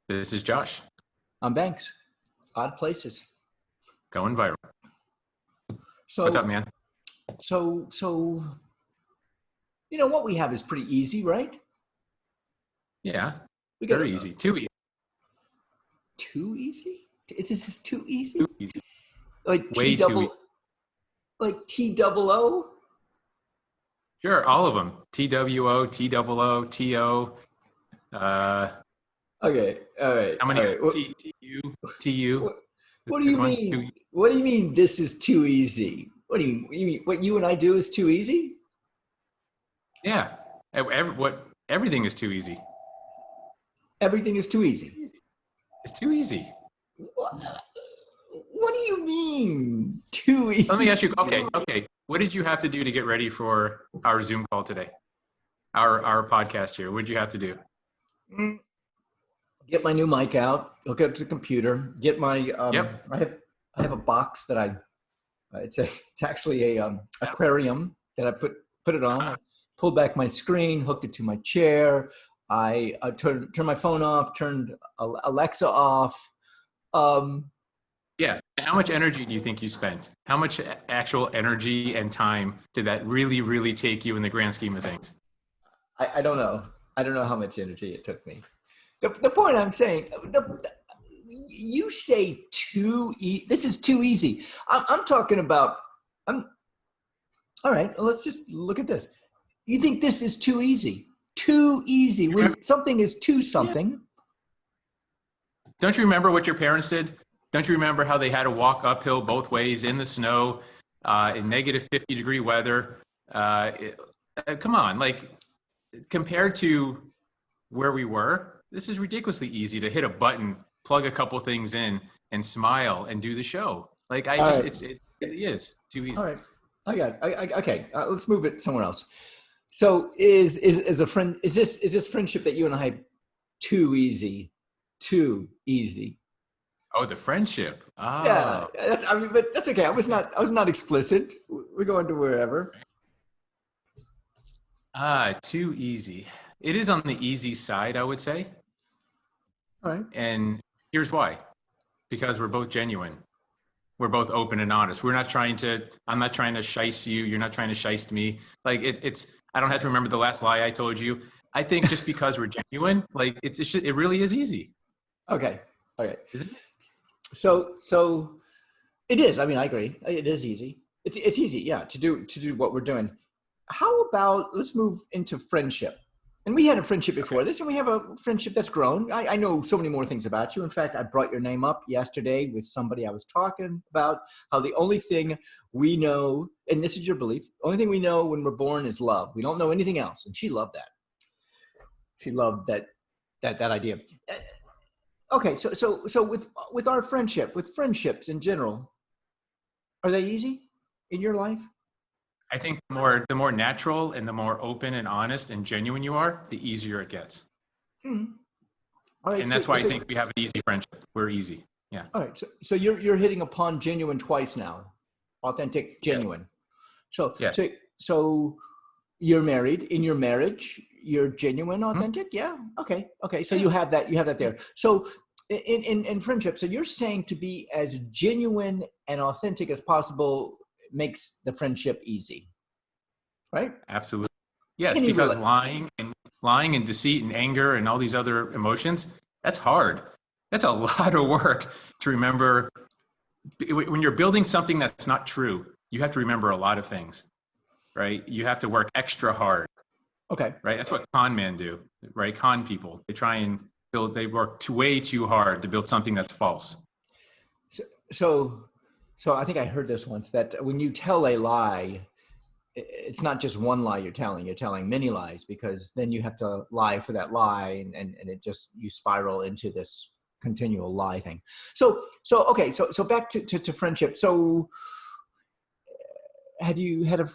This is Josh. I'm Banks. Odd places. Going viral. So What's up, man? So what we have is pretty easy, right? Yeah, We got very easy. Too easy. Too easy? This is too easy? Too easy. Like Way too easy. Like T-double-O? Sure, all of them. TWO, TOO, TO. Okay, all right. How many? All right. TU. What do you mean? What do you mean this is too easy? What do you mean? What you and I do is too easy? Yeah. Everything is too easy. Everything is too easy. It's too easy. What do you mean too easy? Let me ask you. Okay. What did you have to do to get ready for our Zoom call today? Our podcast here. What did you have to do? Get my new mic out. Hook it up to the computer. Get my. Yep. I have a box that it's actually a aquarium that I put it on. I pulled back my screen, hooked it to my chair. I turned my phone off, turned Alexa off. Yeah. How much energy do you think you spent? How much actual energy and time did that really, really take you in the grand scheme of things? I don't know. I don't know how much energy it took me. The point I'm saying, you say this is too easy. I'm talking about, all right, let's just look at this. You think this is too easy? Too easy. When something is too something. Yeah. Don't you remember what your parents did? Don't you remember how they had to walk uphill both ways in the snow, in negative 50-degree weather? Come on, like compared to where we were, this is ridiculously easy to hit a button, plug a couple things in, and smile and do the show. Like it really is too easy. All right, okay. Let's move it somewhere else. So is this friendship that you and I too easy? Too easy. Oh, the friendship. Oh. Yeah, but that's okay. I was not explicit. We're going to wherever. Too easy. It is on the easy side, I would say. All right. And here's why. Because we're both genuine. We're both open and honest. I'm not trying to shice you. You're not trying to shice me. Like I don't have to remember the last lie I told you. I think just because we're genuine, like it really is easy. Okay. Is it? So it is. I mean, I agree. It is easy. It's easy, yeah, to do what we're doing. How about let's move into friendship? And we had a friendship before this, and we have a friendship that's grown. I know so many more things about you. In fact, I brought your name up yesterday with somebody I was talking about how the only thing we know, and this is your belief, only thing we know when we're born is love. We don't know anything else. And she loved that. She loved that idea. Okay, so with our friendship, with friendships in general, are they easy in your life? I think the more natural and the more open and honest and genuine you are, the easier it gets. Mm-hmm. All right, and that's why I think we have an easy friendship. We're easy. Yeah. All right. So you're hitting upon genuine twice now. Authentic, genuine. Yes. So you're married. In your marriage, you're genuine, authentic? Mm-hmm. Yeah. Okay. So you have that there. So in friendship, so you're saying to be as genuine and authentic as possible makes the friendship easy, right? Absolutely. Yes, because lying and deceit and anger and all these other emotions, that's hard. That's a lot of work to remember. When you're building something that's not true, you have to remember a lot of things, right? You have to work extra hard. Okay. Right? That's what con men do, right? Con people. They try and they work way too hard to build something that's false. So I think I heard this once, that when you tell a lie, it's not just one lie you're telling many lies, because then you have to lie for that lie, and it just, you spiral into this continual lie thing. So back to friendship. So have you had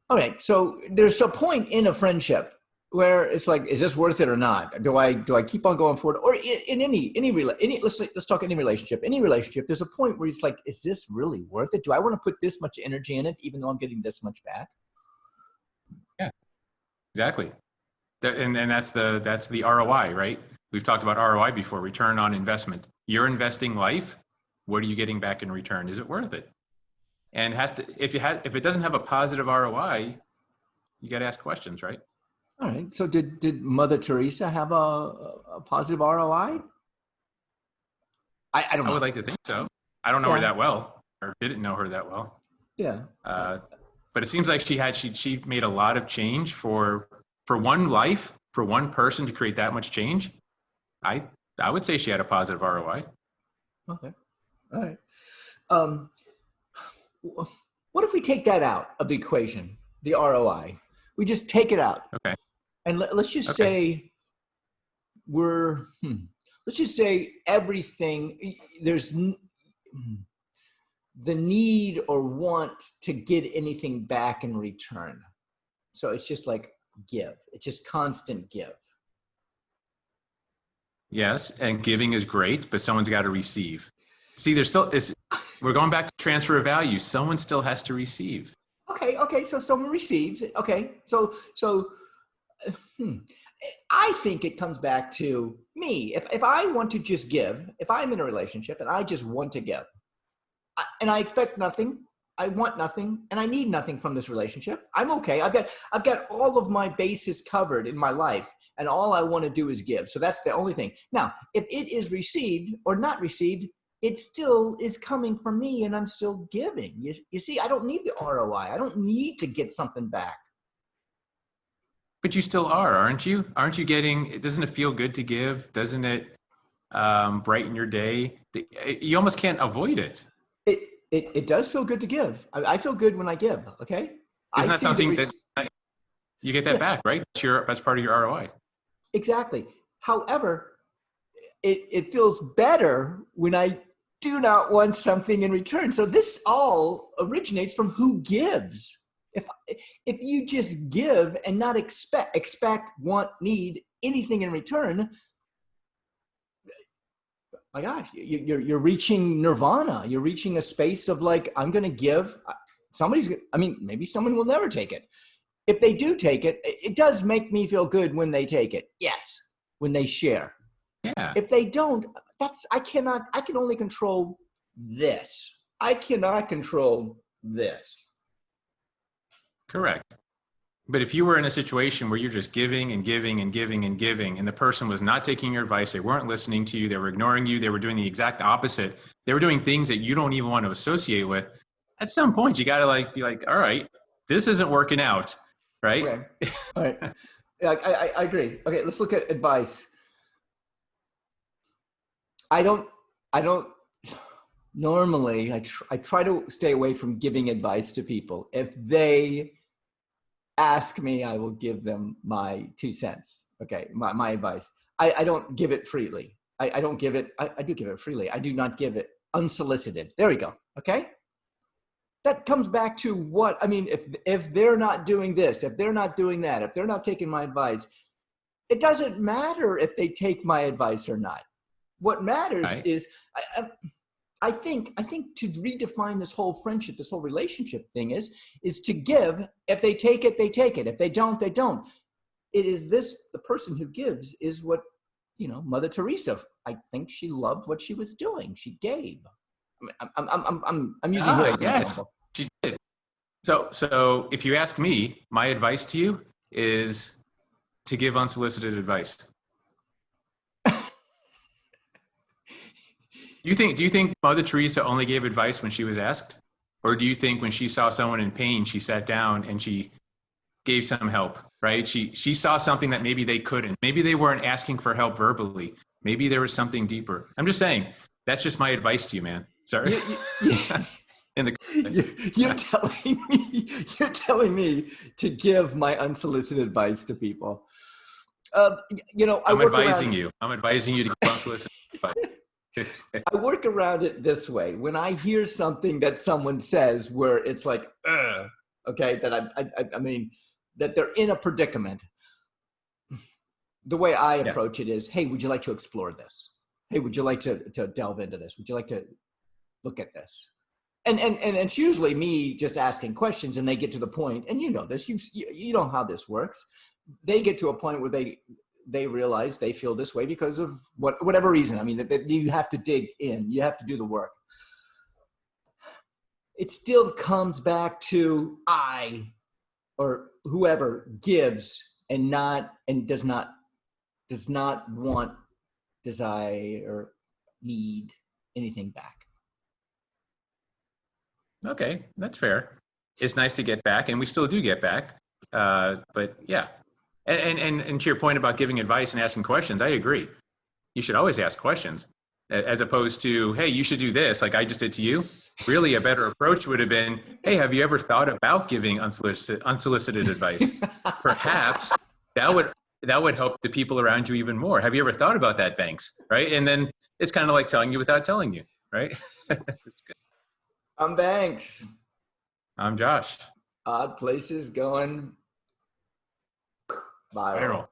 all right, so there's a point in a friendship where it's like, is this worth it or not? Do I keep on going forward? Or in let's talk any relationship. Any relationship, there's a point where it's like, is this really worth it? Do I want to put this much energy in it, even though I'm getting this much back? Yeah, exactly. And that's the ROI, right? We've talked about ROI before, return on investment. You're investing life. What are you getting back in return? Is it worth it? And if it doesn't have a positive ROI, you got to ask questions, right? All right. So did Mother Teresa have a positive ROI? I don't know. I would like to think so. I don't know her that well, or didn't know her that well. Yeah. But it seems like she made a lot of change for one life, for one person to create that much change. I would say she had a positive ROI. Okay. All right. What if we take that out of the equation, the ROI? We just take it out. Okay. And let's just say let's just say everything, there's the need or want to get anything back in return. So it's just like give. It's just constant give. Yes, and giving is great, but someone's got to receive. See, we're going back to transfer of value. Someone still has to receive. Okay. So someone receives it. Okay. So I think it comes back to me. If I want to just give, if I'm in a relationship and I just want to give, and I expect nothing, I want nothing, and I need nothing from this relationship, I'm okay. I've got all of my bases covered in my life, and all I want to do is give. So that's the only thing. Now, if it is received or not received, it still is coming from me, and I'm still giving. You see, I don't need the ROI. I don't need to get something back. But you still are, aren't you? Aren't you getting? Doesn't it feel good to give? Doesn't it brighten your day? You almost can't avoid it. It does feel good to give. I feel good when I give. Okay. Isn't that something that you get that back, right? That's part of your ROI. Exactly. However, it feels better when I do not want something in return. So this all originates from who gives. If you just give and not expect, want, need anything in return, my gosh, you're reaching nirvana. You're reaching a space of like, I'm going to give. Maybe someone will never take it. If they do take it, it does make me feel good when they take it. Yes, when they share. Yeah. If they don't, I can only control this. I cannot control this. Correct. But if you were in a situation where you're just giving and giving and giving and giving, and the person was not taking your advice, they weren't listening to you, they were ignoring you, they were doing the exact opposite, they were doing things that you don't even want to associate with, at some point you got to be like, all right, this isn't working out, right? Okay. All right. Yeah, I agree. Okay, let's look at advice. I don't normally, I try to stay away from giving advice to people. If they ask me, I will give them my 2 cents. Okay, my advice. I don't give it freely. I don't give it, I do give it freely. I do not give it unsolicited. There we go. Okay. That comes back to what, if they're not doing this, if they're not doing that, if they're not taking my advice, it doesn't matter if they take my advice or not. What matters is, I think to redefine this whole friendship, this whole relationship thing is to give. If they take it, they take it. If they don't, they don't. It is the person who gives is what, Mother Teresa, I think she loved what she was doing. She gave. I'm using her as an example. She did. So if you ask me, my advice to you is to give unsolicited advice. Do you think Mother Teresa only gave advice when she was asked? Or do you think when she saw someone in pain, she sat down and she gave some help, right? She saw something that maybe they couldn't. Maybe they weren't asking for help verbally. Maybe there was something deeper. I'm just saying, that's just my advice to you, man. Sorry. You're telling me to give my unsolicited advice to people. I'm advising you to give unsolicited advice. I work around it this way. When I hear something that someone says where it's like, okay, that that they're in a predicament. The way I approach it is, hey, would you like to explore this? Hey, would you like to delve into this? Would you like to look at this? And it's usually me just asking questions, and they get to the point, and you know this, you know how this works. They get to a point where they realize they feel this way because of whatever reason. I mean, that you have to dig in, you have to do the work. It still comes back to I, or whoever gives and does not want, desire, or need anything back. Okay, that's fair. It's nice to get back, and we still do get back. But yeah, and to your point about giving advice and asking questions, I agree. You should always ask questions, as opposed to, hey, you should do this, like I just did to you. Really, a better approach would have been, hey, have you ever thought about giving unsolicited advice? Perhaps that would help the people around you even more. Have you ever thought about that, Banks? Right? And then it's kind of like telling you without telling you, right? It's good. I'm Banks. I'm Josh. Odd places going viral.